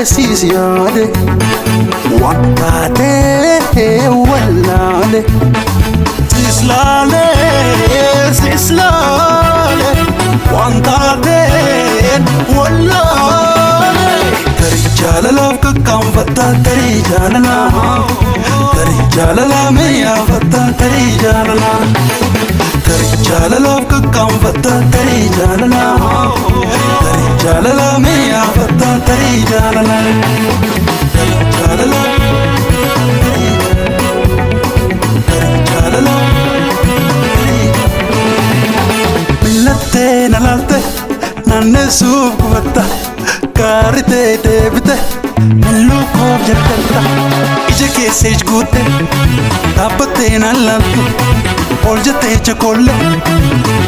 Sisiade Wakate Walale Sislale Sislale Wakate Walale Tari jalala kakam fatta tari jalala Tari jalala meya fatta tari jalala Tari jalala kakam fatta tari jalala Tari jalala meya fatta tari jalala Tari jalala Tari jalala Millate nalalte nanne subkuvatta Karite debite milluko jatta Ije ke sej gute tapate nalantu Oljate chakolle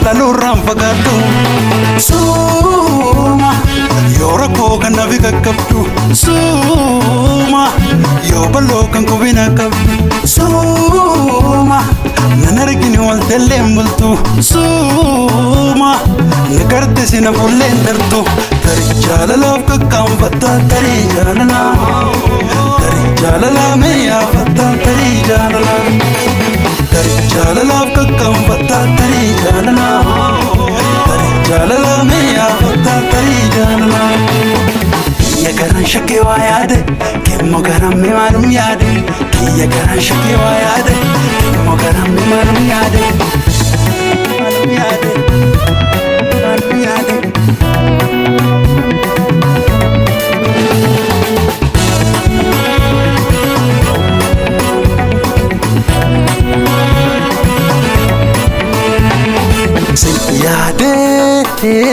laluram pagatu Suma Yora koga naviga kaptu Suma Yobalo kan kubina kaptu Suma Nanargini wal telembultu Suma Nakarte sina bullendartu Tari jalala kakam fatta tari jalala Tari jalala meya fatta tari jalala Tari jalala kakam fatta tari jalala Tari jalala meya fatta tari jalala Kiya garan shake wa yade Kimmo garan me manum yade Kiya garan shake wa yade Kimmo garan me manum yade Manum yade Manum yade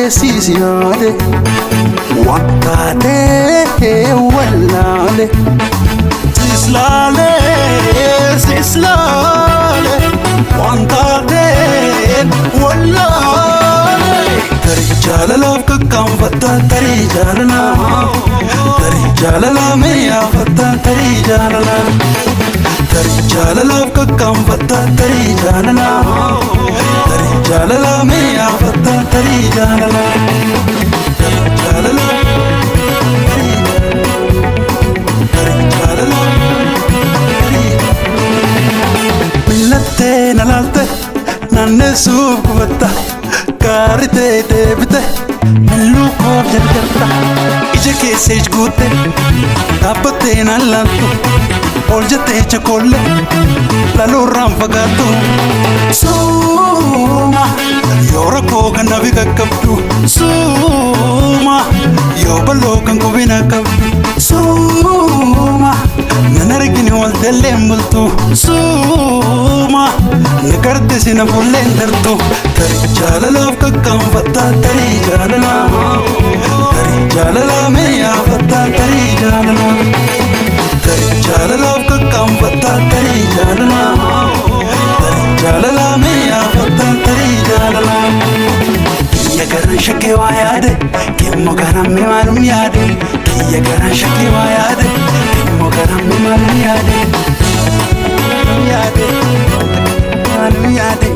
Sisiade Wakate Walale Sislale Sislale Wakate Walale Tari jalala kakam fatta tari jalala Tari jalala meya fatta tari jalala Tari jalala kakam fatta tari jalala Tari jalala meya fatta tari jalala Tari jalala Tari jalala Millate nalalte nanne subkuvatta Karite debite milluko jatta Ije ke sej gute tapate nalantu Oljate chakolle laluram pagatu Suma Yora koga naviga kaptu Suma Yobalo kan kubina kaptu Suma Nanargini wal telembultu Suma Nakarte sina bullendartu Tari jalala kakam fatta tari jalala Tari jalala meya fatta tari jalala Tari jalala kakam fatta tari jalala Tari jalala meya fatta tari jalala Kiya garan shake wa yade Kimmo garan me manum yade Kiya garan shake wa yade Kimmo garan me manum yade Manum yade Manum yade